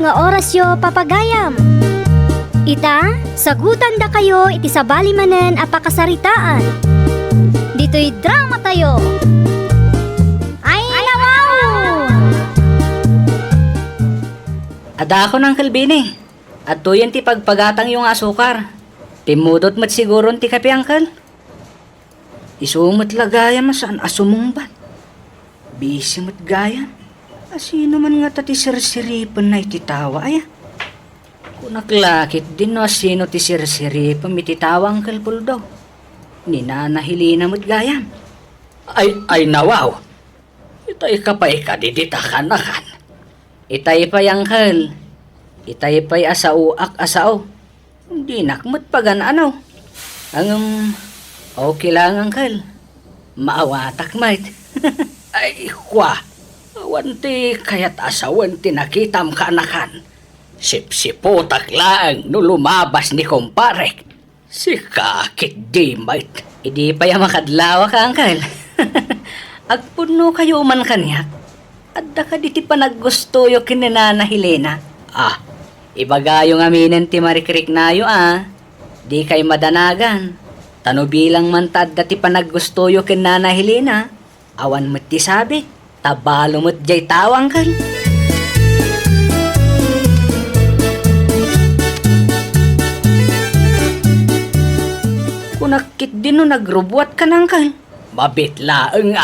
nga oras yo papagayam. Ita, sagutan da kayo iti sabali manen a pakasaritaan. Dito'y drama tayo. Ay, wow! Ada ako ng kalbini. At tuyan ti pagpagatang yung asukar. Timudot mat siguro ti kape, angkal. Isumat lagaya masan asumungban. Bisi mat gaya. Asino man nga ti sirsiripan na ititawa ay. Kunaklakit din no asino ti sirsiripan mititawa ang kalpul daw. Ninanahilina mat gaya. Ay nawaw. Itay kapay ka diditakan akan. Itay pa'y angkal. Itay pa'y asao. Hindi nakmat pagan ano. Okay lang angkal. Maawatak mait. Ay kwa. Awan ti kayat asawan ti nakitam ka anakan. Sipsipotak lang no lumabas ni komparek. Si kakit di mait. Idi pa yung makadlawa ka angkal. Agpuno kayo man kanyak. Adda ka di ti panaggusto yo kinanana Helena. Ibagayong aminin ti marikrik nayo Di kay madanagan. Tano bilang man tadda ti panaggusto yo kinana Helena. Awan mo't ti sabi. Tabalo mo't jay tawang kal. Kunakit din no nagrubwat ka nang kal. Mabit laeng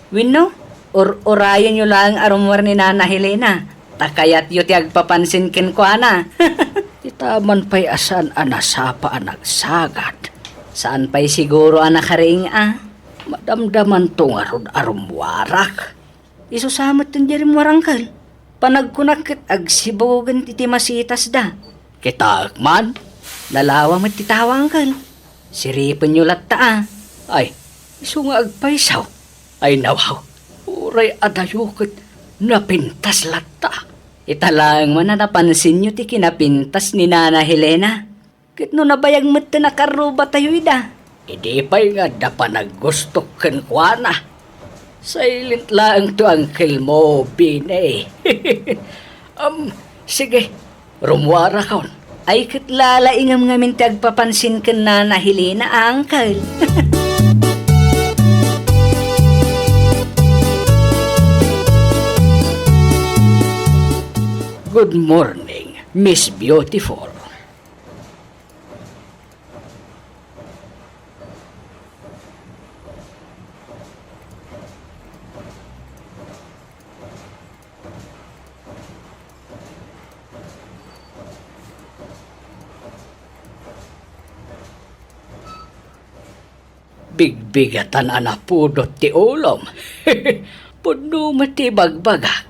Wino? Orayan nyo lang arumwar ni Nana Helena. Takayat yu ti agpapansin ken ko ana. Itaman pa'y asan anasapa anagsagad. Saan pa'y siguro anakaring Madamdaman tong arumwarak. Isusamot ng jerim warangkal. Panagkunakit agsibogan ti masitas da. Kita man, lalawa mat titawangkal. Siripin nyo latta Ay, iso nga agpaisaw. Ay nawaw, uray adayukot. Napintas latta. Italang man na napansin nyo ti kinapintas ni Nana Helena. Kit no nabayag mo't nakaruba tayo ida. Hindi pa'y nga da pa naggustok ken kuana. Silent lang to Uncle mo, Bine. Sige, rumwara kaon. Ay kit lalaingam nga minti agpapansin ken Nana Helena, Uncle. Good morning, Miss Beautiful. Bigbigatan anapudot ti ulom. Puno mati bagbaga.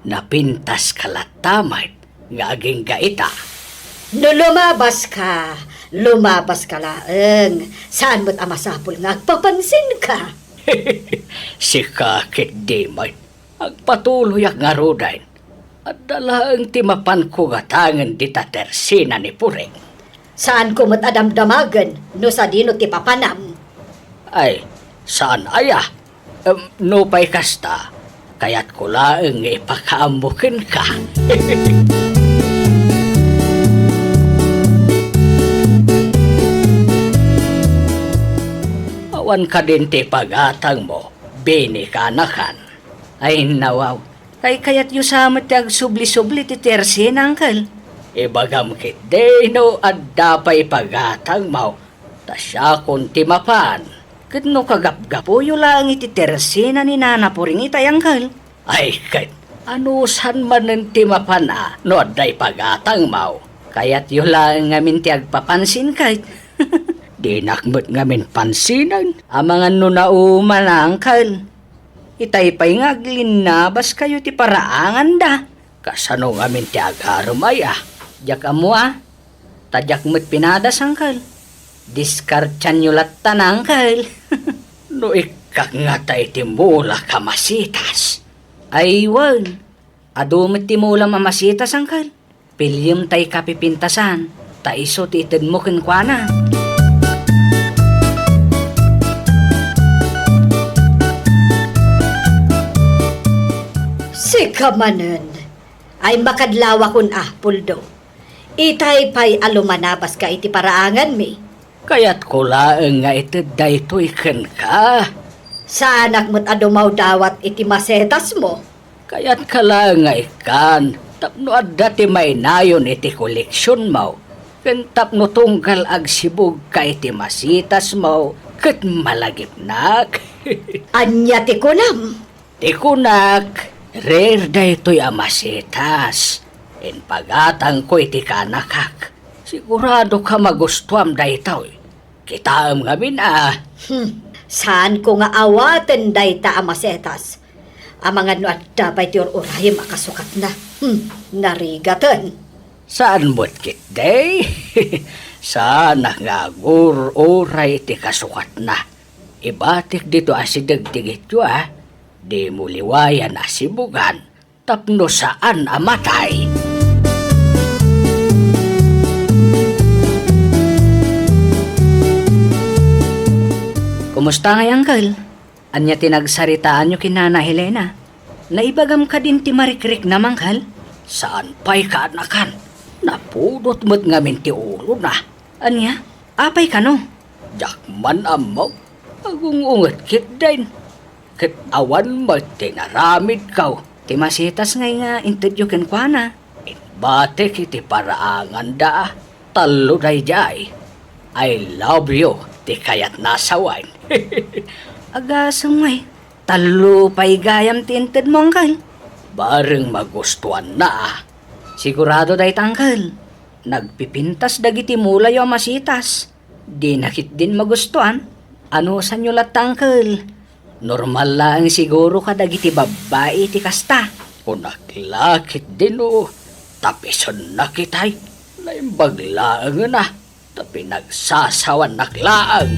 Napintas kalatamay nga aging gaita. No lumabas ka laeng. Saan mo't amasapol nga agpapansin ka? Si kakit di may agpatuloy ak nga rudain. At dalaang timapan ko gatangan di tatersina ni Pureng. Saan ko mo't adamdamagan no sa dino ti papanam? Ay, saan aya? No pa'y kasta. Kaya't ko laeng ipakaambukin ka. Awan ka din ti pagatang mo, Bini kanakan. Ay nawaw, kaya't yu samot ti agsubli-subli ti tersin, angkal. Ibagam kit de no adda pa'y pagatang mo, tasya kung timapan. Kat no kagap-gapo yu lang iti tersina ni Nana Puring itay, angkal. Ay kat, anusan man ng timapan no adday pagatang mau. Kaya't yu lang ngamin ti agpapansin kay. Di nakmut ngamin pansinan. Amangan no nauman, angkal. Itay pa'y ngaglinabas kayo ti paraangan da. Kasano ngamin ti agarumay Diyak amo Tadyak mo't pinadas, angkal. Diskartyan nyo latan, angkal. No ikak nga tayo timula kamasitas. Ay, wal. Adumit timula mamasitas, angkal. Pilyam tayo kapipintasan. Taiso titid mo kinkwana. Si kamanen. Ay makadlawa kun Puldo. Itay pa'y alumanabas ka iti paraangan mi. Kaya't kulaang nga iti daytoy ken ka. Sa anak mo't adumaw dawat iti masetas mo. Kaya't kala nga ikan, tapno adda ti mainayon iti koleksyon mo. Ken tapno tungkal ag sibug ka iti masitas mo, ket malagipnak. Anya ti kunam. Ti kunak, rare daytoy a masitas. En pagatang ko iti kanakak. Sigurado ka magustuam daytoy. Kitaam ngamin Saan ko nga awaten dayta amasetas? Ang mga no at dapat yor urahim akasukat na. Narigatan. Saan mo't kit day? Sana nga uray iti kasukat na. Ibatik dito asidagdigit yo Di mo liwayan asibugan. Tapno saan amatay? Kumusta ngay, Uncle? Anya tinagsaritaan nyo kinana Helena? Naibagam ka din ti marikrik na mangkal? Saan pa'y kaanakan? Napudot mo't ngamin ti ulo na. Anya? Apay ka no? Jakman amaw. Agungungat kit din. Kit awan mo tinaramid kaw. Ti masitas ngay nga intedyo ken kwa na. Batik iti paraangan da. Talo day jay. I love you. Ti kayat nasawan. Agasang may, talo pa'y gayam tinted mo, Uncle. Bareng magustuhan na Sigurado day tangkal. Nagpipintas dagiti mulay o masitas. Di nakit din magustuhan. Ano sa nyo latangkal? Normal lang siguro ka dagiti babae ti kasta. O naglakit din Tapison na kitay. Naimbaglaang na. Tapi nagsasawan naklaang.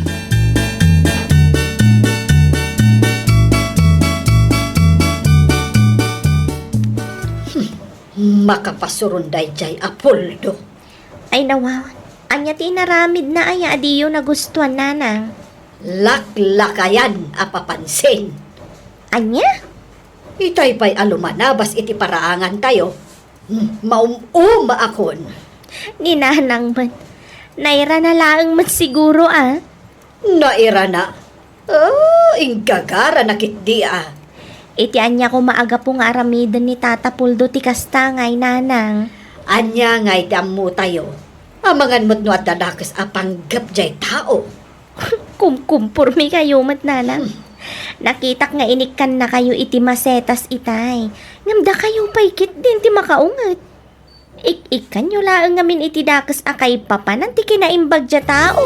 Makapasurunday jay Apoldo. Ay nawaw, anya tinaramid na ay adiyo na gustuhan nanang. Laklakayan apapansin. Anya? Itay pa'y alumanabas iti paraangan tayo. Maumuma akon. Ni nanang man. Naira na laang man siguro Naira na. Inggagara na kitdi Iti anya ko maaga po nga aramidan ni Tata Puldo ti kasta ngay nanang. Anya ngay mo tayo. Amangan mo't no at dadakis apanggap jay tao. Kumkumpur mi kayo mat nanang. Nakitak nga inikan na kayo iti masetas itay. Ngamda kayo paikit din ti makaungat. Ik-ikan nyo laang ngamin iti dakas akay papanan ti kinaimbag dya tao.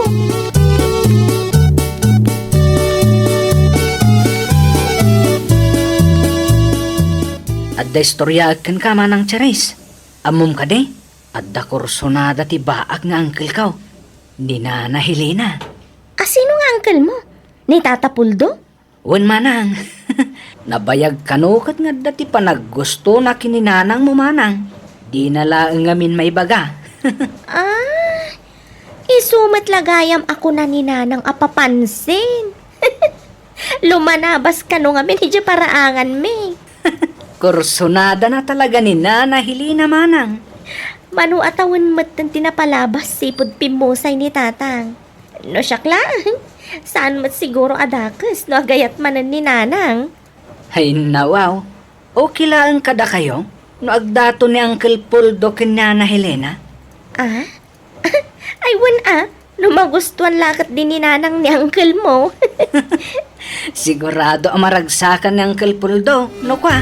At da istorya kan ka manang Charis. Amom ka de. At da kursonada ti baak nga angkel kaw. Ni Nana Helena. Sino nga uncle mo? Ni Tata Puldo? Wan manang. Nabayag kanukat nga dati pa naggusto na kininanang mo manang. Di na laang ngamin may baga. Isumat lagayam ako na ni nanang apapansin. Lumanabas ka no ngamin hidya paraangan me. Kursonada na talaga ni Nana Helena manang. Manu atawan matan tinapalabas sipod pimusay ni tatang. No syakla, saan mat siguro adakas no agayat manan ni nanang. Ay nawaw. Okay lang kada kayo? No agdato ni Uncle Puldo ken Nana Helena? Ay wan no magustuhan lakat din ni nanang ni uncle mo. Sigurado ang maragsakan ni Uncle Puldo, no kwa?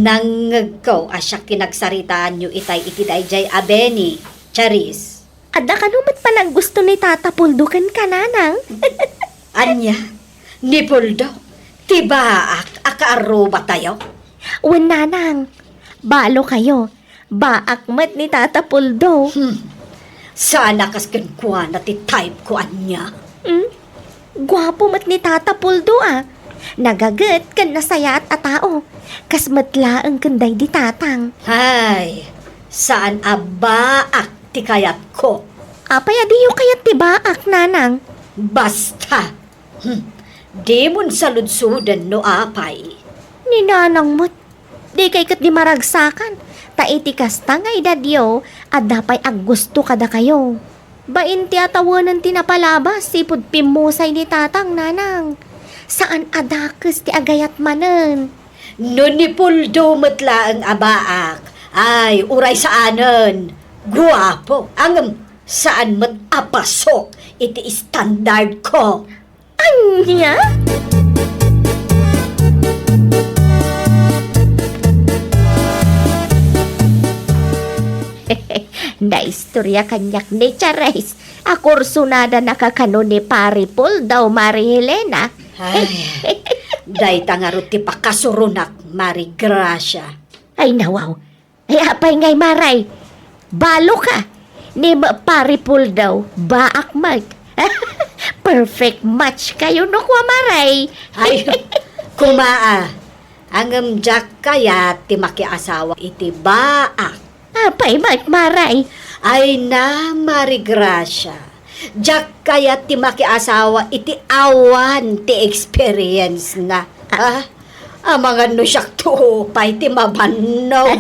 Nangagkaw asya kinagsaritaan nyo itay itidayjay abeni, Charis. Ada ka numat pa nang gusto ni Tata Puldo kan kananang. Anya, ni Puldo, tibaak akaaruba tayo? Wan nanang, balo kayo. Baak mat ni Tata Puldo. Sana kas kenkwa na ti type ko anya. Gwapo mat ni Tata Puldo Nagagat kan nasaya at atao. Kas matlaang kanday di tatang. Hay, saan abaak ti kayat ko? Apay adiyo kayat ti baak nanang. Basta, Di mon saludsudan no apay. Ninanang mo't, di kay kat di maragsakan. Taiti kasta nga idadyo, at dapay ag gusto kada kayo. Bain ti atawanan tinapalabas, sipud pimusay ni tatang nanang. Saan adakes ti agayat manen? No ni Puldo matla ang abaak. Ay, uray saanan. Guwapo. Ang saan mat apasok. Iti standard ko. Anya? Naistorya kanyak ni Charis. Akursunada nakakano ni Paripol daw Mari Helena. Ay, day tangarot ti pakasurunak, Mari Gracia. Ay nawaw. Ay apay ngay Maray. Balo ka. Ni Paripol daw. Baak mag. Perfect match kayo no kwa Maray. Ay, kumaa. Ang jack kaya ti makiasawa iti baak. Apay mag Maray. Ay na, Mari Gracia. Jack kaya ti makiasawa iti awan ti experience na. Ha? Ang mga no siyak tupay ti mabanog.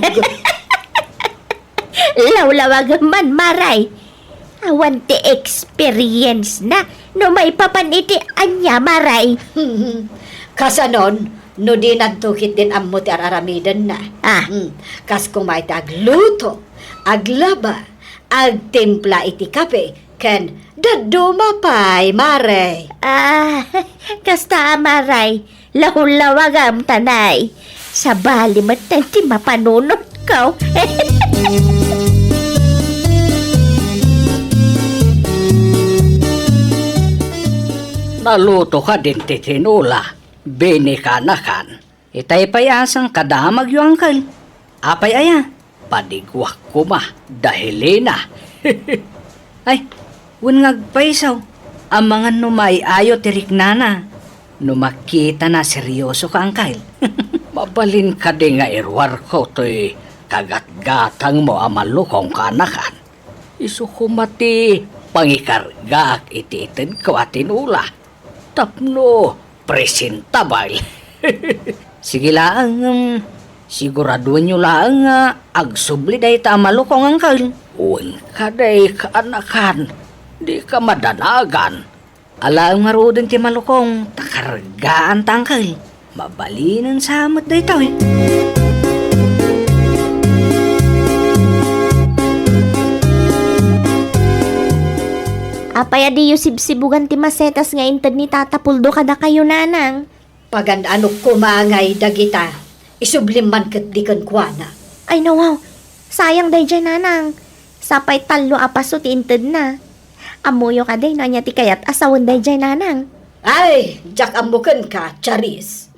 Lawlawag man Maray. Awan ti experience na. No may papaniti anya Maray. Kasanon, no di nagtukit din ammo ti araramidan na. Ah. Kas kumay ti agluto, aglaba, agtimpla iti kape, ken daduma pay, Mare. Kasta Maray. Lawlawag tanay. Sa bali matan ti mapanunot ko. Naluto ka din ti tinula. Bini ka na kan. Itay payasang kadamag yu angkal. Apay aya. Padigwak ko ma. Dahilina. Ay, ngagpaisaw. Ang mga numay ayo tirik nana. Numakita na seryoso ka angkal. Mabalin ka din nga irwar ko to'y kagat-gatang mo ang malukong kanakan. Isu kumati pangikargak ititin ko at tinula. Tapno, presentable. Sige lang, siguraduhin nyo lang agsubli day ta malukong angkal. Uwing ka day kaanakan, di ka madanagan. Alam nga rodin ti malukong, takargaan tangkal. Mabalinan sa amat day tao eh. Apay adi yu sibsibugan ti masetas nga intad ni Tata Puldo kada kayo nanang. Pagandano kumangay dagita, isublim man ket di kan kuana. Ay nawaw, sayang day dyan nanang. Sapay talo apaso ti intad na. Amuyo ka day no anya ti kayat asawan day dyan nanang. Ay, jak amukan ka, Charis.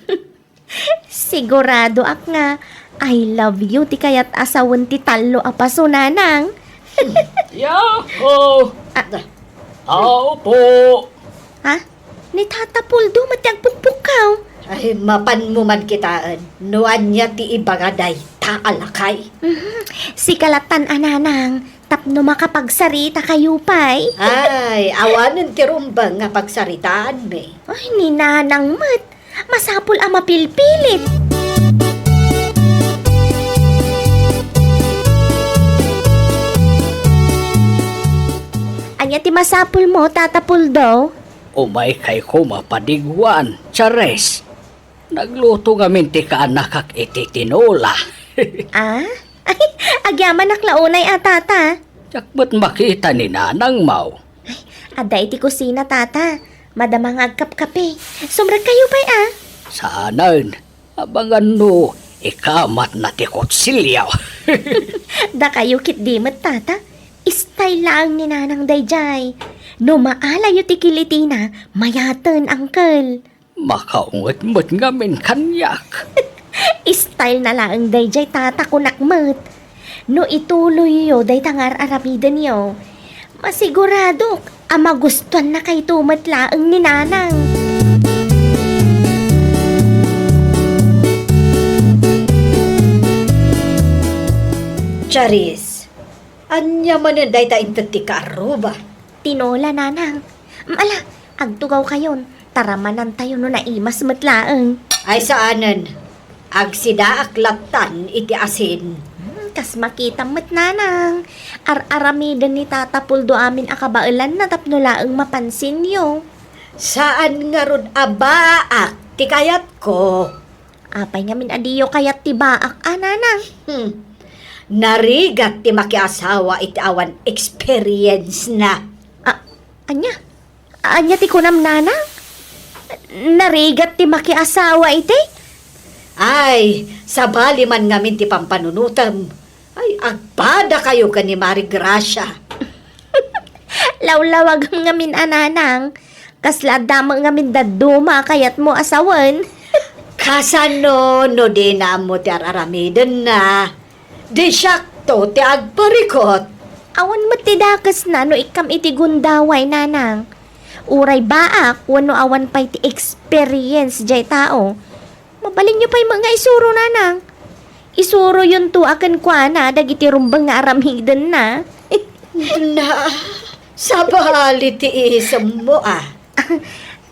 Sigurado ak nga, I love you ti kayat asawan ti talo apaso nanang. Yako! Ako po! Ha? Ni Tata Puldo matyagpukpukaw. Ay, mapan mo man kitaan. Nuan niya ti ibagaday, taalakay. Si kalatan ananang, tapno makapagsarita kayo pay. Ay, awanan ti rumbang nga pagsaritaan me. Ay, ni nanang mat. Masapul ang mapilpilit. Anya ti masapul mo, Tata Puldo? Umay kay ko mapadigwan, Chares. Nagluto nga minti ka anak iti tinula. Ah? Ay, agyaman naklaunay Tata. Yakbat makita ni Nanang Mau. Aday ti kusina, Tata. Madamang agkap-kape. Sumrag kayo pa'y Saanan, abangan no, ikamat na ti kutsilyaw. Da kayo kit dimet, Tata. Istay lang ni Nanang Dayjay. No maalayo ti kilitina, mayaten, Uncle. Makaungot-mot nga min kanyak. Style na lang Dayjay, Tata, kunakmet. No ituloy yo, day tangar aramidan yo. Masigurado, magustuhan na kay tumat laang ni Nanang. Charis, anya man day ta intet ti karo ba? Tinola, Nanang. Ala, agtugaw kayon. Taramanan tayo no naimas matlaang. Ay saanan, agsida aklatan iti asin. Kas makita mat nanang. Ar-aramidan ni Tata Puldo amin akabailan na tapno laang mapansin yo. Saan nga ron abaak ti kayat ko? Apay ngamin adiyo kayat tibaak nanang. Narigat ti makiasawa iti awan experience na. Anya? Anya ti kunam nanang? Narigat ti makiasawa iti? Ay, sabali man ngamin ti pampanunutam. Ay, agpada kayo ka ni Mari Gracia. Lawlawag ngamin ananang. Kasla dama ngamin daduma kayat mo asawan. Kasano no di na mo ti araramidan na. Di syakto ti agparikot. Awan matidakas na no ikam iti gundaway nanang. Uray baak, wano awan pa iti experience jay tao. Mabalin nyo pa yung mga isuro nanang. Isuro yun to akan kwa na, dagiti rumbang nga aramidan na. Na, sabali ti isam mo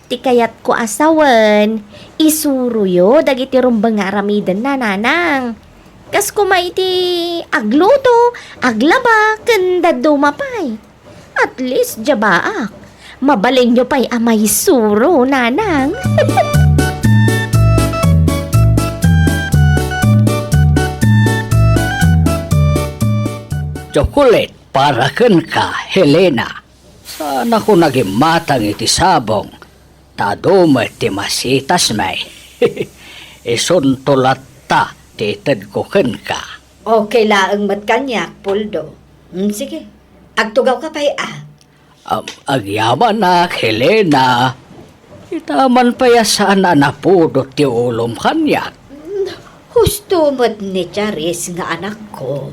Ti kayat ko asawan, isuro yo, dagiti rumbang nga aramidan na nanang. Kas kumay ti agluto, aglaba, kanda dumapay. At least jabaak, mabalin nyo pa'y amay suro nanang. Chocolate para ken ka, Helena. Sana ko nagimatang iti sabong. Tadumet ti masitas may. Isuntulat ta, tited ko ken ka. Okay laang matkanyak, Puldo. Sige, agtugaw ka pa'y Agyaman na, Helena. Itaman pa ya sana napudot ti ulom kanyak. Husto mo't ni Charis nga anak ko.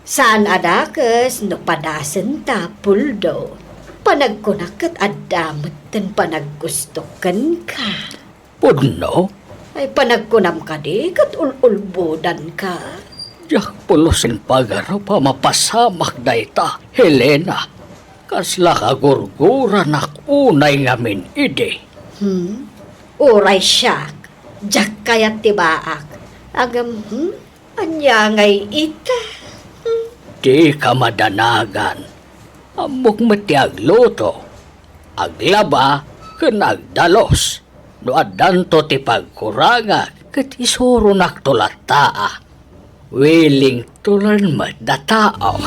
Saan adakas no padasan ta, Puldo? Panagkunakat adamot ten panaggustokan ka. Pudno? Ay panagkunam ka di kat ululbodan ka. Jak pulusin pagaro pa mapasamak da ita, Helena. Kasla kagurguran ak unay ngamin ide. Uray siyak, jak kayat tibaak. Agam, anya ngay ita. Di ka madanagan. Amok mati agluto. Aglaba, ken agdalos. No adanto ti pagkuranga, ket isuro naktulataa. Willing to learn mat da tao.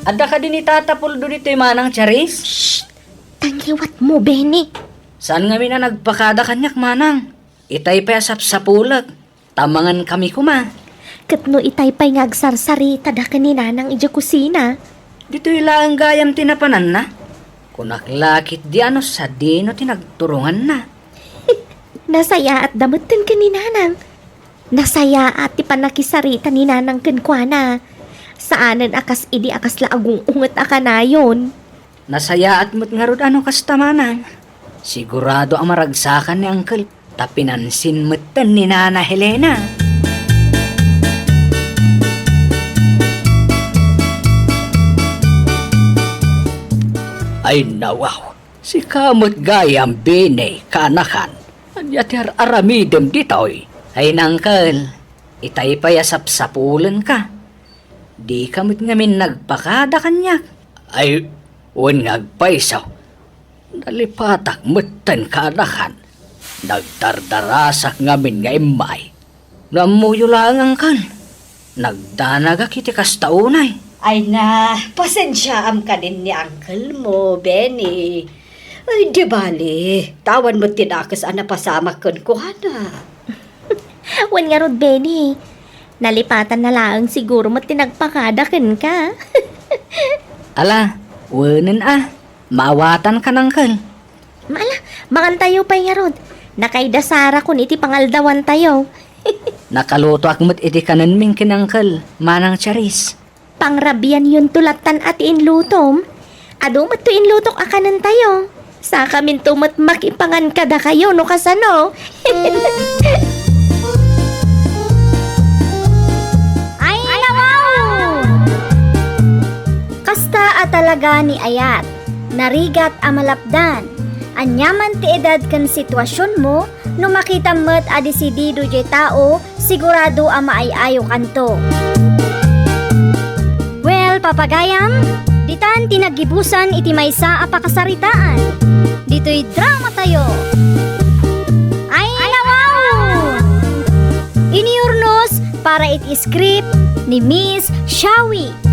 Ada ka din itatapol doon ito yung manang Charis? Tangiwat mo, Benny. Saan nga na nagpakada kanyak manang? Itay pa yasap sa pulag. Tamangan kami kuma. Katno itay pa'y ngagsarsari, tada ka ni nanang ija kusina. Dito ilang gayam tinapanan na. Kunaklakit di ano sa dino tinagturungan na. Nasaya at damutin ka ni nanang. Nasaya at ti panakisarita ni nanang kenkwana. Saanan akas idi akas laagong unget aka na yon. Nasaya at mo't nga rod ano kasta manang. Sigurado ang maragsakan ni Uncle. Tapinansin mo't ni Nana Helena. Ay nawaw, si kamot gayam bine kanakan. Anyatir aramidem ditoy. Ay nangkel, itay payasap sapulan ka. Di kamot ngamin nagpakada kanyak. Ay, wan ngagpaisaw. Nalipatak mutan kanakan. Nagdardarasak ngamin nga imay. Namuyo lang ang kan. Nagdanaga kiti kastaunay. Ay na, pasensya am ka din ni uncle mo, Benny. Ay, di bali. Tawan mo tinakas ana pasama kun ko hana. Wan nga rod, Benny. Nalipatan na lang siguro mo tinagpakadakan ka. Ala, wanan Maawatan ka ng kal. Maala, mangan tayo pa nga rod. Nakaidasara kun iti pangaldawan tayo. Nakaluto akmat iti kanan ming kinangkal, manang Charis. Pangrabian yun tulatan at inlutom. Ado mat to inlutok akanan tayo. Sa kamin tumat makipangan kada kayo no kasano. Ay, nawaw! talaga ni Ayat. Narigat amalapdan. Anyaman ti edad kan sitwasyon mo, no makita mo't adesidido jay tao, sigurado ama ay ayo kanto. Well, papagayam, ditan tinagibusan iti maysa a pakasaritaan. Dito'y drama tayo. Ay nawaw! Iniurnos para iti script ni Miss Shawi.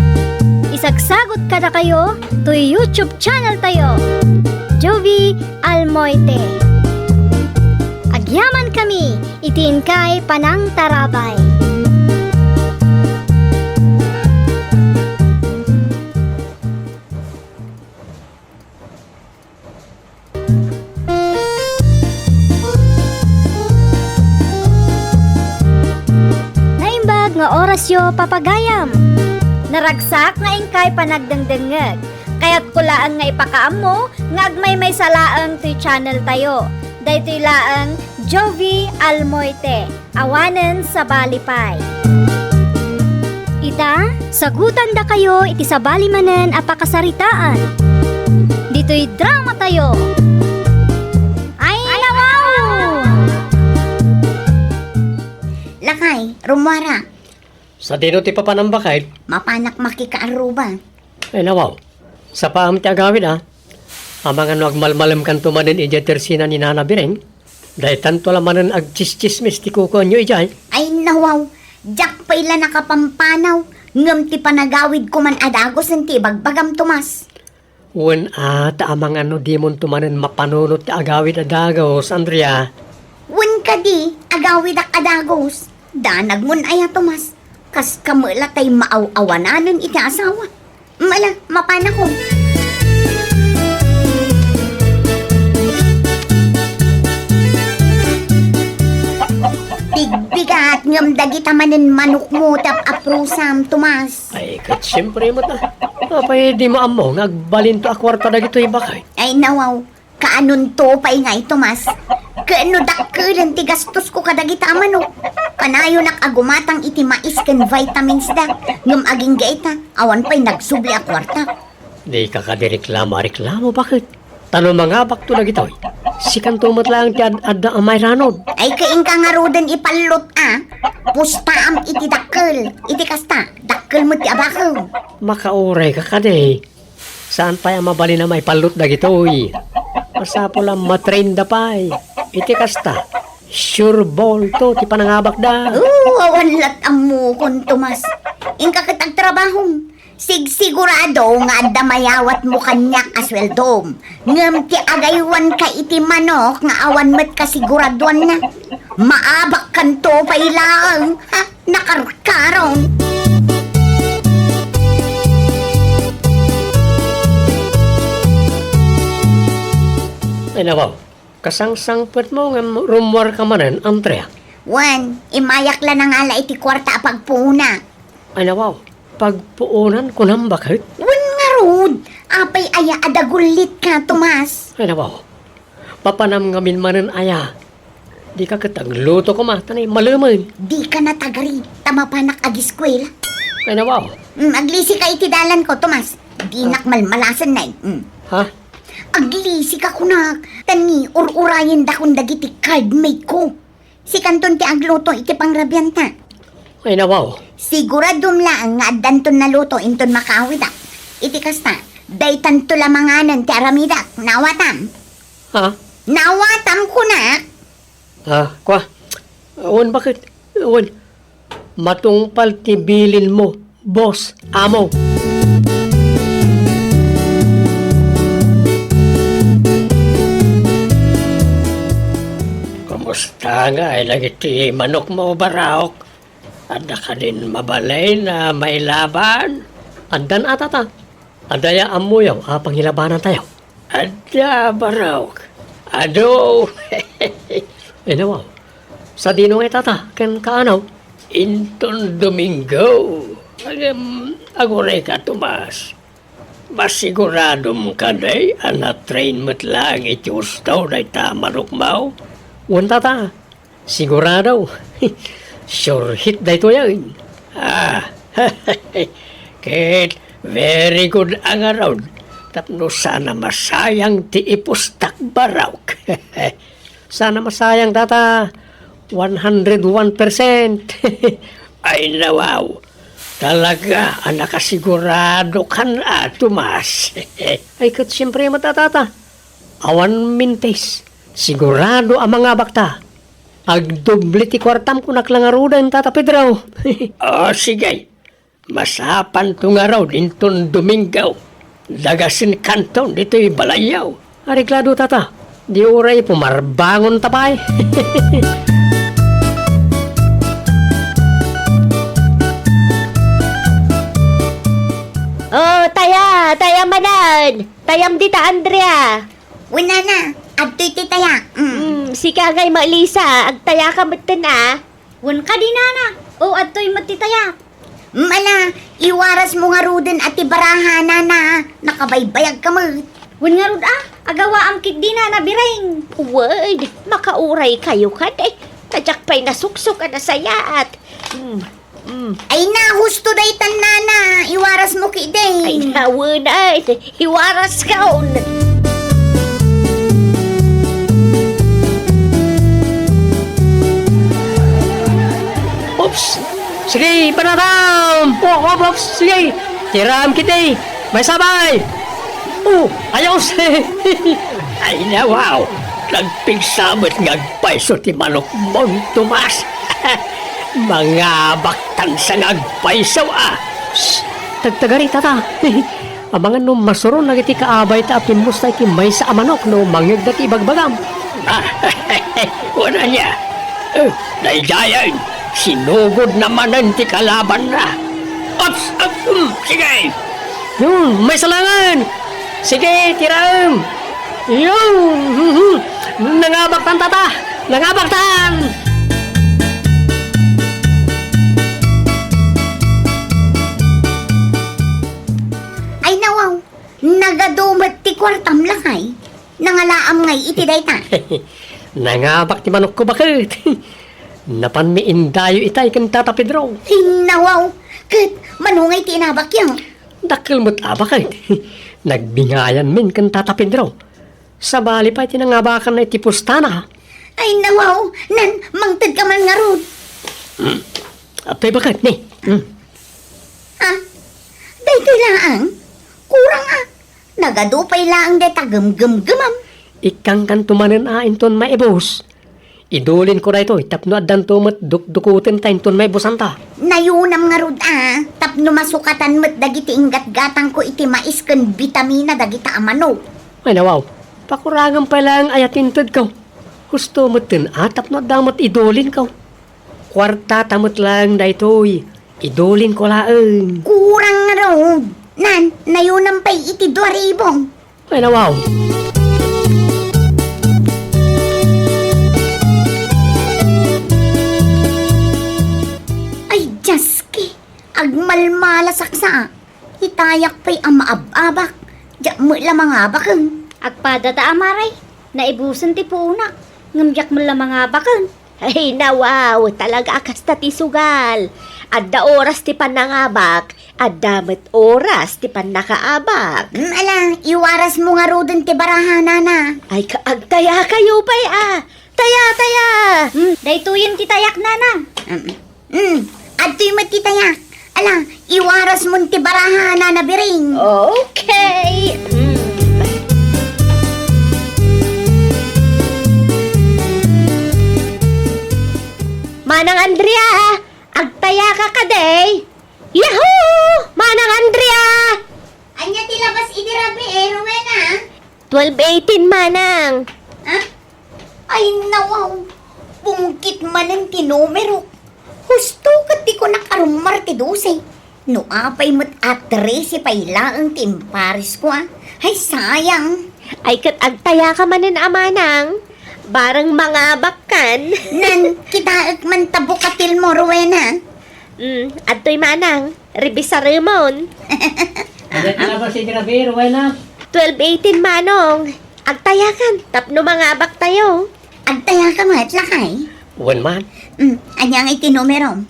Isagsagot kada kayo to YouTube channel tayo. Jovi Almoite. Agyaman kami, itin kay Panang Tarabay. Naimbag nga orasyo papagayam. Naragsak nga ingkay panagdangdangag. Kaya't kulaan nga ipakaam mo, nga agmay may salaang to'y channel tayo. Dahito'y laang Jovi Almoite, awanen sa Balipay. Ita, sagutan da kayo iti sa balimanen a pakasaritaan. Dito'y drama tayo. Ay nawaw! Lakay, rumwara, Sa dino ti papanambakay, mapanak makikaaruba. ay nawaw. Sa paam ti agawid ang mga nagmalmalam kan tumanin ija tersina ni Nana Bireng, dahil tanto lamanan ag chis-chismis ti kuko nyo ijay. Ay nawaw, jak paila nakapampanaw, ngam ti panagawid ko man adagos ng ti bagbagam tumas. Wen ta amang di mon tumanin mapanunot ti agawid adagos, Andrea. Wen ka di, agawid ak adagos, danag mon aya tumas, kas kamula tay maaw-awananon iti asawa. Mala, mapana ko. Bigbigat ngam dagita manen manok mo tap aprusam tumas. Ay, kat siyempre mo ta. Apay di mo amo, ngagbalin to akwarta na gito ibakay. Ay nawaw, kaanon to pa'y nga tumas. Kaano dakkelan ti gastos ko kadagita manok. Kanayo nakagumatang iti mais ken vitamins da. Ngam aging gaita, awan pa'y nagsubli a kwarta. Di ka reklamo, bakit? Tanong mga bakto na gito. Sikan tumot lang ti adda amay ranod. Ay kaing ka nga roden ipalot Pustaam iti dakkel. Iti kasta, dakkel mo ti abakaw. Makauray ka kade. Saan pa yung mabali na may palut na gitoy? Masapo lang matrain da pa'y. Iti kasta. Sure ball to, ti panangabak da. Awan lat ang mukon tumas. Ingka kitag trabahong. Sigurado nga adda mayawat mo kanyak asweldom. Ngam ti agaywan ka iti manok nga awan met kasiguraduan na. Maabak kanto pailang. Nakarkaron. Ay nawaw, kasangsangpet mo nga rumwar ka manen, Andrea. Wan, imayak la na nga la iti kwarta pagpuna. Ay nawaw, pagpuunan ko nang bakit? Wan nga rod, apay aya adagulit ka, Tomas. Ay nawaw, papanam ngamin manen aya. Di ka katagluto ko matanay, maluman. Di ka na tagari, tamapanak agiskwela. Ay nawaw, Aglisi ka iti dalan ko, Tomas. Di nakmalmalasan na ha? Aglisi ka kunak. Tani, urayin da kung dagiti cardmate ko. Si kanton ti agluto iti pangrabyanta. Ay nawaw, Siguradum lang nga addanton na luto inton makawid iti kasta, daytan to lamanganan ti aramidak. Nawatam. ha? Nawatam ko na. Kwa? Awan bakit? Awan, matungpal tibilin mo, boss, amo. Kamusta nga ay lagi ti manok mo baraok? Ada ka din mabalay na may laban? Andan atata. Adaya amuyaw, panghilabanan tayo. Ada baraok. Ado. Eh nawaw, sa dino nga tata, ken kaanaw? Inton Domingo. Agore ka, Tomas. Masigurado mo ka day, train mo't lang iti ustaw na itamanok mo. Wan tata, sigurado. Sure hit day to yan. Kate, very good ang around. Tapno sana masayang ti ipustak barawk. Sana masayang tata 101%. Ay nawaw. Talaga, nakasigurado ka na, Tomas. Ay kat siyempre matatata. Awan mintes. Sigurado ang mga bakta. Agdubli ti kwartam ko naklangarudan, Tata Pedro. Sige. Masapan to nga raw dinton Domingaw. Dagasin kanton dito'y balayaw. Ariklado, Tata. Di oray pumarbangon tapay. Oh, taya manan. Tayam dita Andrea. Wala na, abto'y titaya. Si kagay Malisa, agtaya ka matan Wan ka di nana. O ato'y matitaya. Mala, iwaras mo nga ruden at ibarahana na. Nakabaybayag ka mo. Wan nga rod agawa am kit di nana bireng. Word, makauray kayo kan Tadyak pa'y nasuksok na sayaat. Ay na, husto day tanana. Iwaras mo Ay kiday. nawan hiwaras ka Oops! Sige, panaram! Oops! Sige! Tiram kita may sabay! Ayos! Ay na, wow! Nagpigsamot ngagpaiso ti manok mong Tomas! Mga baktan sa ngagpaisaw Tagtagari, tata! Abangan no masuron na iti kaabay ta apimos ta iti may sa amanok no mangyag dati ibagbagam. Wala niya. Naijayan. Sinugod naman ang ti kalaban na. Ops! Sige! Yun, may salangan! Sige, tiram! Yun! Nangabaktan, tata! Nangabaktan! Ay nawaw, nagadumat ti kwartam lakay. Nangalaam ngay iti dayta. Nangabak ti manok ko bakit? Napanmiin dayo itay kan Tata Pedro. Hinawaw, kat manungay ti inabak yaw. Dakil mo't abakit. Nagbingayan min kan Tata Pedro. Sa bali pa iti nangabakan na iti pustana. Ay nawaw, nan mangtad ka man nga rod. Apay bakit ni? Daytoy laang, kurang Nagadupay laang day tagam-gam-gamam. Ikang kantumanan inton maibos. Idulin ko na ito, tapno adan tumat duk-dukutin ta inton may busanta. Nayunam nga rod tapno masukatan mo't dagiti ingat-gatang ko iti mais ken bitamina dagita amano. Ay nawaw, pakuragan pa lang ayatintad ka. Gusto mo tin tapno damot idulin ka. Kwarta tamot lang da ito'y. Idulin ko lang. Kurang nga rod. Nan, nayunam pa'y iti 2,000. Ay nawaw. Ay, Jaski, agmalmala saksa. Hitayak pa'y amaab-abak. Diyak mo lamang abakang. Agpada ta amaray. Naibusan ti puuna. Ngamyak mo lamang abakan. Ay nawaw, talaga akas ta ti sugal. Adda oras ti panangabak, adda met oras ti panakaabak. Ala, iwaras mo nga rodon ti barahana na. Ay kaagtaya kayo pa'y Taya! Daytoyin ti tayak nana. Adto'y matitayak. Ala, iwaras mo ti barahana na biring. Okay. Manang Andrea, agtaya ka kaday. Yahoo! Manang Andrea! Anya ti labas iti rabi Rowena. 12:18 manang. Ay, nawaw. Pungkit man ang tinumero. Husto kat di ko nakarumar ti 12. No apay mo't atresi pay laang timparis ko Ay, sayang. Ay kat agtaya ka manan amanang. Barang mga bakkan. Nan, kitaak man tabukatil mo, Rowena. Adto'y manang. Ribisa remon. Agad na ba si Grabe, Rowena? 12:18 manong. Agtayakan. Tapno mga bak tayo. Agtaya ka mat lakay. Wan man, Anyang itinumero.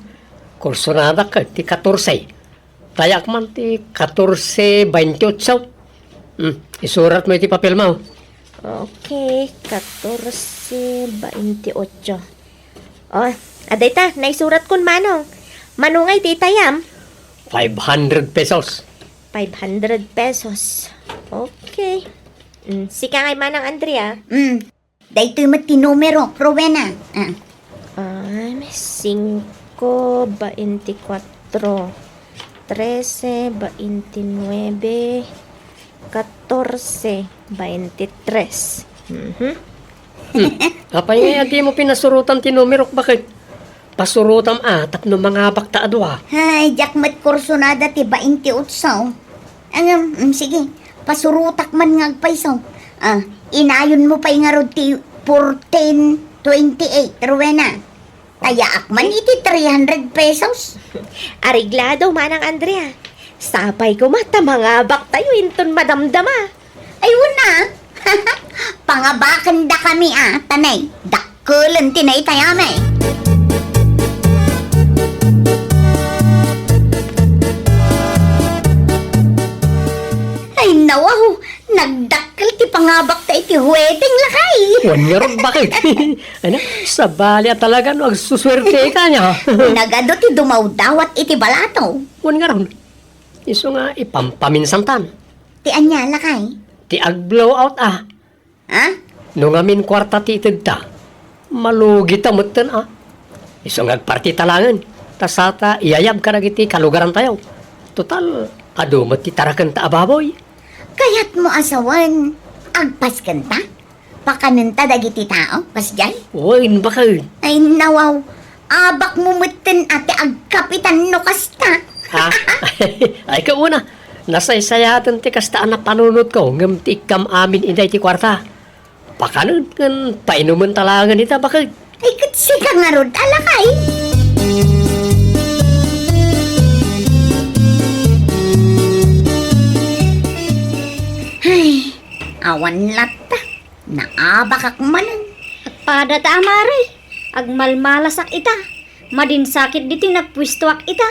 kursunada ka ti 14. Tayak man ti 14-28. Isurat mo iti papel mo. Okay, 14.28. Oh, aday ta, naisurat kun manong. Manungay titayam. 500 pesos. 500 pesos. Okay. Sika ngay manang Andrea. Dahito yung matinumero, Rowena. 5.24 13.29 14.23. Apay nga di mo pinasurutan ti numerok, bakit? Pasurutam tapno mga bakta adwa. Ay, jakmat kursonada ti 28. Sige, pasurutak man nga agpaisaw. Inayon mo pa'y nga rod ti 14.28, Rowena. Kaya akman iti 300 pesos. Ariglado manang Andrea. Sapay ko mata mga baktayo inton madamdama. Ay, wala. Pangabakan da kami, tanay. Dakkulan tinay tayamay. Ay, nawaw. Nagdakkel ti pangabak ta iti huweteng lakay. Wanyaron, bakit? Ano, sa balya talaga no, agsuswerte ka niya. Nagado ti dumawdawat iti balato. Wanyaron, iso nga ipampaminsantan. Ti anya lakay. Ti ag-blowout Ha? No ngamin kwarta ti itagta, malugi ta mutten Iso nga agparti talangan, tasata iyayab ka nagiti kalugaran tayo. Total, adumat ti tarakan ta ababoy. Kayat mo asawan. Agpas kanta. Pakananta dagiti tao. Pasjay. Wain ba kayo? Ay, nawaw. Abak mo mutten ati agkapitan no kasta. Ay ka una, nasaysayatan ti kastaan na panunod ko, ngam ti ikam amin inday ti kwarta. Pakanon, kan painuman talangan ita, bakit? Ay, katsi ka nga rod, alakay. Ay, awan lata. Naabak akmanan. Pada ta amari. Agmalmalasak ita. Madinsakit dito nagpwistuak ita.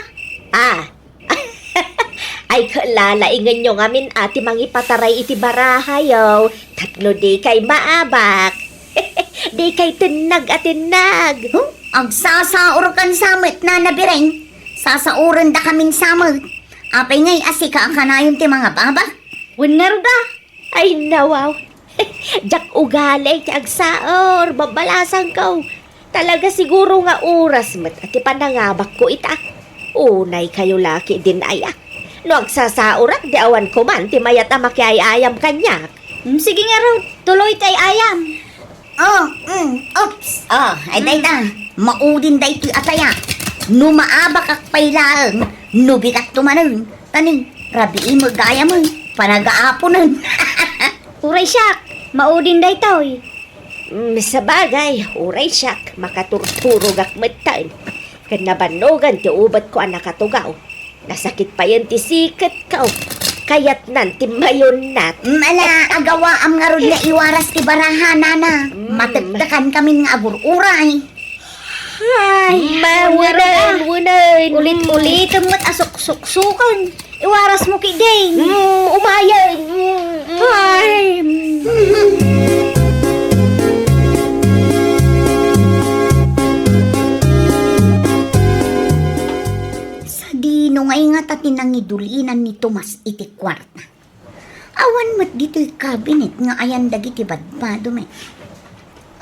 Ay kalalaingan nyo ngamin ati mangipataray iti barahayaw. Tatno di kay maabak. Di kay tinag at tinag. Ang sasaur kan samit na nabireng. Sasauran da kaming samit. Apay ngay asika kanayon ti mga baba. Winner da. Ay nawaw. Jak ugali ti agsaor. Babalasan ko. Talaga siguro nga oras mat at ipanangabak ko ita. Unay kayo laki din ayak. No agsasaurak di awan ko man ti mayat na makiayayam kanyak. Sige nga raw, tuloy tay ayam. Oops. Ay dayta. Maudin day ti ataya. No maabak ak pailaang. No bikat tumanon. Taning, rabiin mo gaya mo. Panagaaponan. Uray siyak, maudin day toy. Sa bagay, uray siyak, makaturturog ak metan. Kanabanogan ti ubat ko ang nakatugaw. Nasakit pa yan ti sikat ka. Kayat nanti mayon nat. Mala, agawa am nga rod na iwaras ti barahana na. Matagdakan kami nga agur-uray. Ay, Mawunan. ulit-ulit mo't asok-suksukan. Iwaras mo kay Dane. Umayan. Ay. Sa dino ngay nga tatinang idulinan ni Tomas iti kwarta. Awan mo't dito'y cabinet nga ayan dagiti badbado me.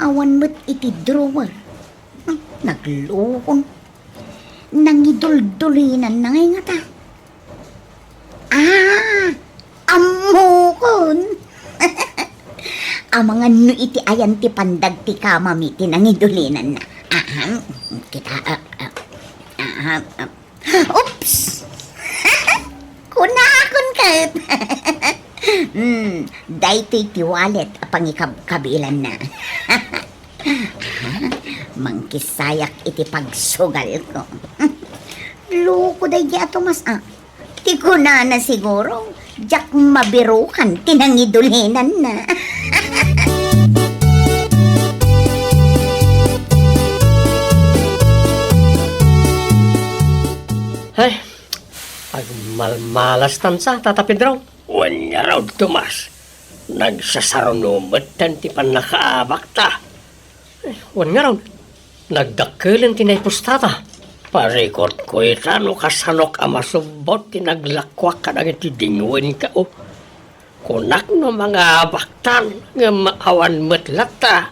Awan mo't iti drawer. Naglukon. Nangiduldulinan na ngay nga ta. Amukon. Ang mga no iti ayan ti pandag ti kamami ti nangidulinan na. Oops! Kunakon kat. Daytoy ti wallet apang ikabkabilan na. Mangkisayak iti pagsugal ko. Loko day di ato mas Ti ko na siguro. Jak mabirukan tinangidulinan na. Ay, pag malmalas tansa, tatapid raw. Wanya raw, Tomas. Nagsasarunumat tan ti panakaabak ta. Wanya raw, nagdakkelan ti naipustata. Parikot ko itano kasanok amasubot ti naglakwak ka na ti dingwin ka o. Kunak no mga baktan nga maawan matlat ta.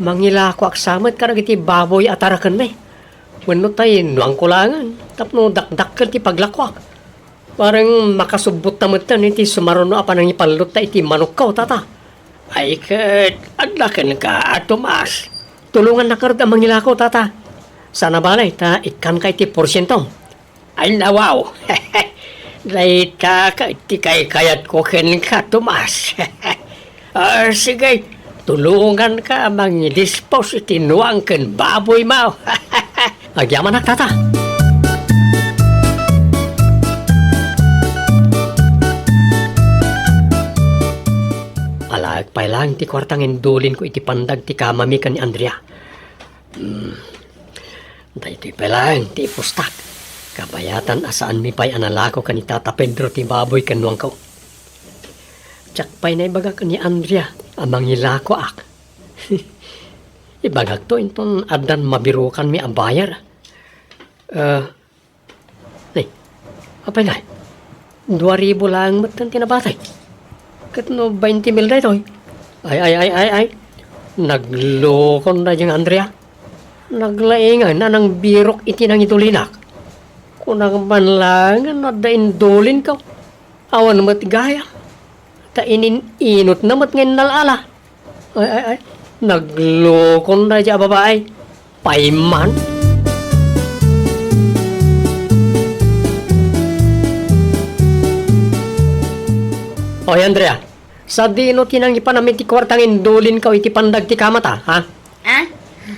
Mangilakwak samat ka na ti baboy atarakan may. Wano tayo nuang kulangan, tapno dakdakkel ti paglakwak. Parang makasubot naman tan iti sumaruno apa nang ipalot ta iti manok ka, tata. Ay kat, adlakan ka, Tomas. Tulungan na karda mangilako, tata. Sana balay, ta ikan ka iti porsyentong. Ay nawaw. Laita ka iti kay kayat ko ken ka, Tomas. Sige, tulungan ka mangidispose iti nuang ken baboy mo. Agyaman na, tata. Alagpay lang ti kwartang indulin ko iti pandag ti kamami kan ni Andrea. Dahiti pa lang ti pustak. Kabayatan asaan mi pa'y analako kan ni Tata Pedro ti baboy kanuang ko. Tsak pa'y naibaga kan ni Andrea amang ilako ak. Ibagag to inton adan mabirukan mi abayar. Apay na? 2,000 lang matan tinabatay. Kat no 20,000 na ito. Ay. Naglokon na yung Andrea. Naglaingan na ng birok iti nang idulinak. Kung nagmanlangan na da indulin ka. Awan namat gaya. Ta ininot namat ngayon nalala. Ay. Naglokon na dyan babae. Paiman. Oy, Andrea, sa dino tinang ipanamit ti kwartang indulin ka iti pandag ti kamata, ha? Ha?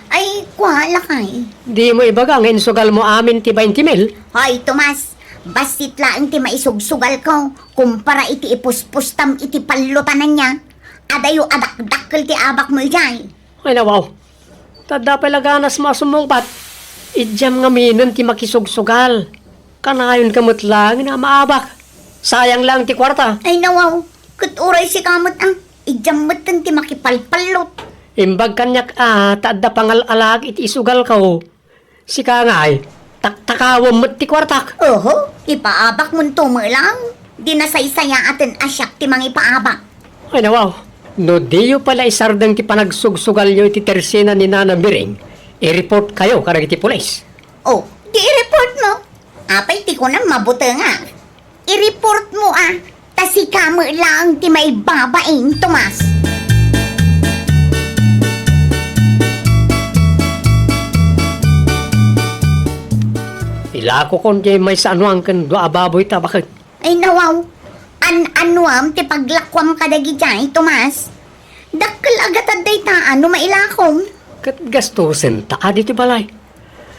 Ay, kuhala kay. Di mo ibaga nga insugal mo amin ti 20,000? Hoy, Tomas, basit lang ti maisugsugal ko. Kumpara iti ipuspustam iti palutanan niya. Adayo adakdakkel ti abak mo jay. Ay nawaw, tada palaganas masumungpat. Idyam nga minon ti makisugsugal. Kanayon kamot lang na maabak. Sayang lang ti kwarta. Ay nawaw, kuturay si kamot ang. Idyamot ti makipalpalot. Imbag kanyak taadda pangalalag iti isugal ka ho. Sika nga ay, taktakawam mo't ti kwartak. Oho, ipaabak mo tumo lang. Di nasaysaya atin asyak ti mga ipaabak. Ay nawaw, no diyo pala isardang ti panagsugsugal nyo iti tersena ni Nana Biring, i-report kayo karag iti pulis. Oh, di i-report mo. Apay ti ko na mabuti nga. I-report mo tasika mo lang ti may babaeng, Tomas. Ilako kon jay may sa anuang kan do ababoy ta bakit? Ay nawaw, anuam ti paglakwam kadagi jay, Tomas. Dakkel agat aday ta, ano mailakom? Kat gastusin ta adi ti balay.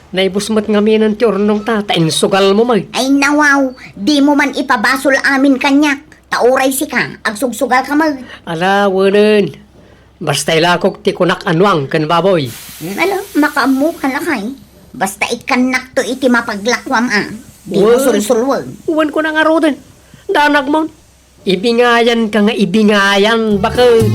Naibusmat nga minan ti ornong ta, insugal mo may. Ay nawaw, di mo man ipabasol amin kanyak. Tauray si ka, agsugsugal ka mag. Ala, wanan. Basta ilakok ti kunak anuang kan baboy. Ala, makaamu ka na kay. Basta ikanak to iti mapaglakwam Di mo Wag. sulsulwag. Uwan ko na nga roden. Danag mo. Ibingayan ka nga ibingayan. Bakit?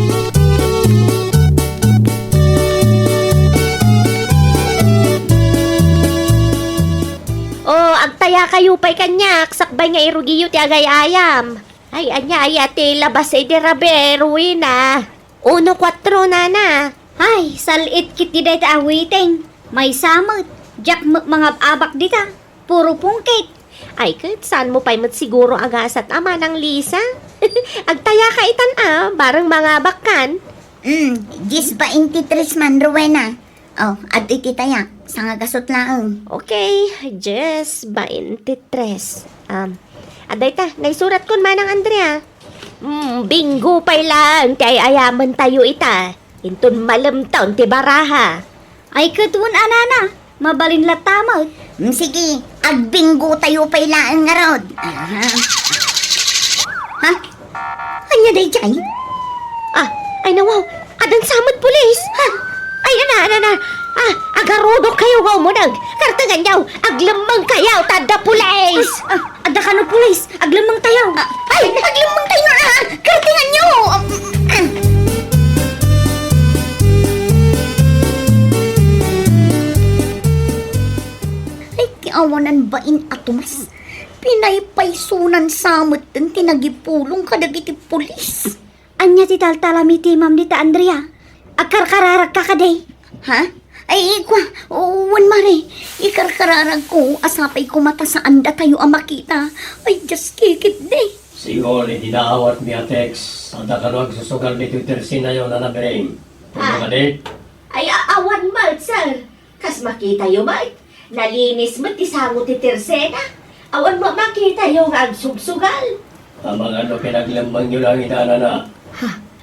Oh, agtaya kayo pa'y kanyak, sakbay nga irugiyo ti agay ayam. Ay, anya, ay ate, labas ay dirabe, ruina. 1-4 na. Ay, salit kiti day ta awiting. May samot. Jack mga abak dita. Puro pungkit. Ay, kahit saan mo pa'y siguro agasat ama ng Lisa? Agtaya ka itan barang mga bakkan. 23 man, Rowena. Oh, at ititaya. Sa nga gasot lang. Okay, just 23. Aday ta, naisurat kon manang Andrea. Bingo pa'y lang, ti ay ayaman tayo ita. Intun malam taon ti baraha. Ay katun anana. Mabalin latamot. Sige, agbinggo tayo pa'y laan nga rod. Ha? Anya day jay? Ay nawaw, adan samot pulis. Ay, ana. Agarudo kayo nga umunag. Kartangan niyaw, aglamang kayaw, tada pulis. Adda ka no pulis, aglamang tayo. Ay, naglimang tayo na! Kartingan nyo! Ay, kiawanan ba in atumas? Pinaypaysunan samot din tinagipulong kadagiti pulis. Anya ti taltalamiti ma'am dita Andrea. Agkarkararag ka kaday. Ha? Ay, wan mare, ikarkararag ko, asapay ko mata saan da tayo ang makita. Ay, just kikit de. Siguro, dinawat mi atex. Anda ka nung susugal ni Twittersin na yun na nabiring. Ano ka di? Ay, awan mal, sir. Kas makita yo ba? Nalinis mo ti sango ti Tersena. Awan mo makita yo nga agsugsugal. Ang mga ano pinaglambang nyo lang itana na.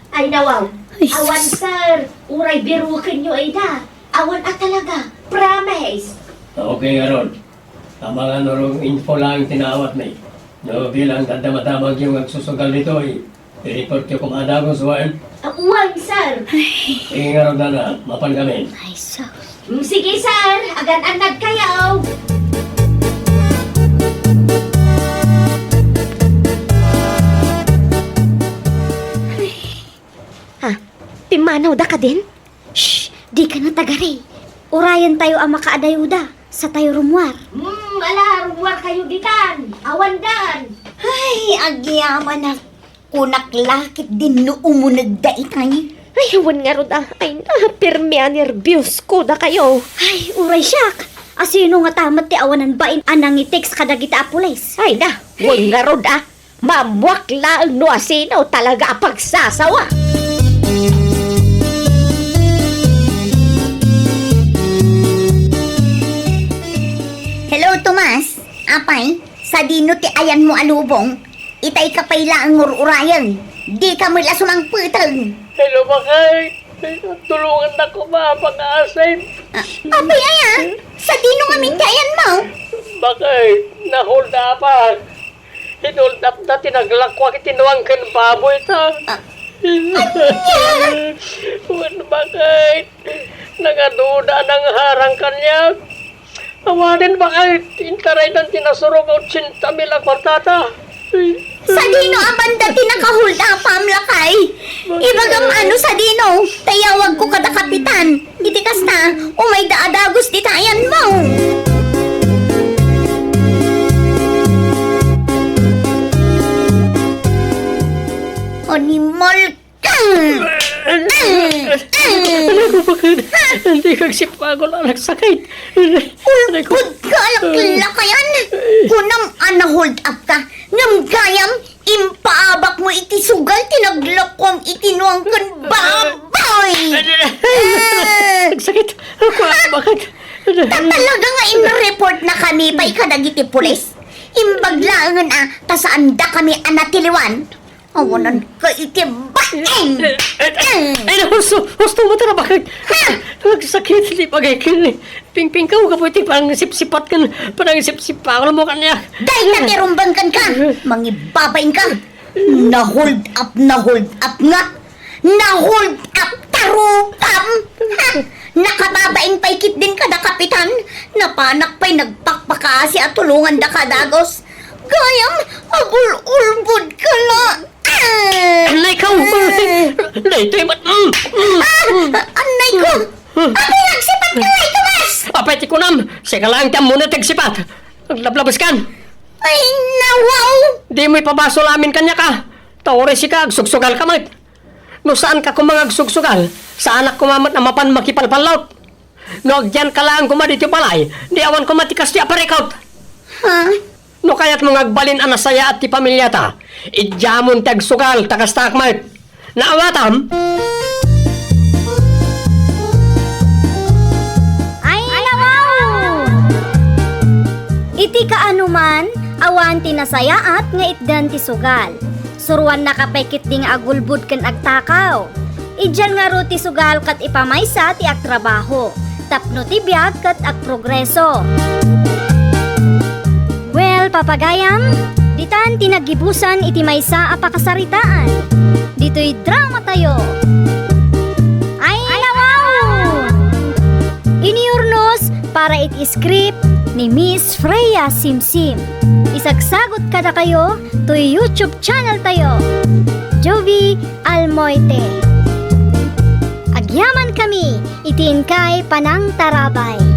Ay, nawaw. Awan, sir. Uray birukin nyo ay da. Awan at talaga. Promise. Okay nga ron. Ang mga norong info lang tinawat mi. No, bilang tanda-matamag yung agsusugal nito ay i-report ko kung adagos wan. Awan, sir. Sige nga ron na, mapan kami. Ay, so. Sige, sir. Agan-anad kayo. Timanaw da ka din? Shh, di ka na tagaray. Urayan tayo ang makaadayuda sa tayo rumwar. Ala, rumwar kayo ditan. Awan dan. Ay, agyaman na kunaklakit din no umunag da itay. Ay, awan nga ron ay pirmi nervyos ko da kayo. Ay, uray siyak. Asino nga tamat ti awanan bain anang i-text kadagita a pulis. Ay na, awan nga ron mamwakla ang no asino talaga pagsasawa. Hello, Tomas. Apay, sa dino ti ayan mo alubong, itay ka payla ang ngururayan. Di ka mula sumangputang. Hello, bakay. Tulungan na ko ba pag-aasin? Apay, aya, sa dino nga mintayan mo. Bakay, na-hold up. Hinold up na tinaglakwa kitinuang kan baboy ta. Wan bakay, nagaduda ng harang kanya. Awanin bakay, inkaray ng tinasurong 80,000 ang kwartata. Sa dino ang banda tinakahold up am lakay. Ibagam ano sa dino, tayawag ko kada kapitan. Iti kasta, umay daadagos di tayan mo. Animal ka! Hindi kagsipagol ang nagsakit. Ulpud ka alaklakayan! Kunam anahold up ka, ngam gayam, impaabak mo iti sugal, tinaglakwam itinuang kan baboy! Nagsakit. Bakit? Talaga nga in-report na kami pa ikadagiti pulis. Imbaglaangan tasaan da kami anatiliwan. Awanan ka iti baeng! Ay, gusto mo ito na bakit? Nagsakit, hindi pag-ikin. Ping-ping ka, huwag ka pwede parang sip-sipat kan. Parang sip-sipa ko mo kanya. Dahil natirumbangkan ka, mangibabain ka. Na-hold up nga. Na-hold up tarupam. Nakababaing paikit din ka na kapitan. Napanak pa'y nagpakpakasi at tulungan da kadagos. Gayam, agul-ulbud ka la. Anay ka! Anay, ito yung Anay ko! Ano nagsipat ka nga ito, Mas? Apay, tikunam! Sika lang tiyam muna tagsipat! Naglablabas kan! Ay, nawaw! Di mo'y pabasol amin kanya ka! Taore si ka, agsugsugal ka mat! No saan ka kumang agsugsugal? Sa anak kumamat na mapan makipalpalaut! No agyan ka lang kumadit yung palay! Di awan kumatikas di aparekaut! Ha? No kaya't mga agbalin anasaya at ti pamilya ta! Idjamon tagsugal, tagastak mat! Naawatam! Ay, wow! Iti kaanuman, awan tinasayaat nga itdan ti sugal. Suruan nakapekit ding agulbud ken agtakaw. Idyan nga ro ti sugal kat ipamaysa ti agtrabaho. Tapno ti biag kat agprogreso. Well, papagayam, ditan tinagibusan iti maysa a pakasaritaan. Dito'y drama tayo. Ay, wow! Ini para iti script ni Miss Freya Simsim. Isagsagot kada kayo to YouTube channel tayo, Jovi Almoite. Agyaman kami, itin kay Panang Tarabay.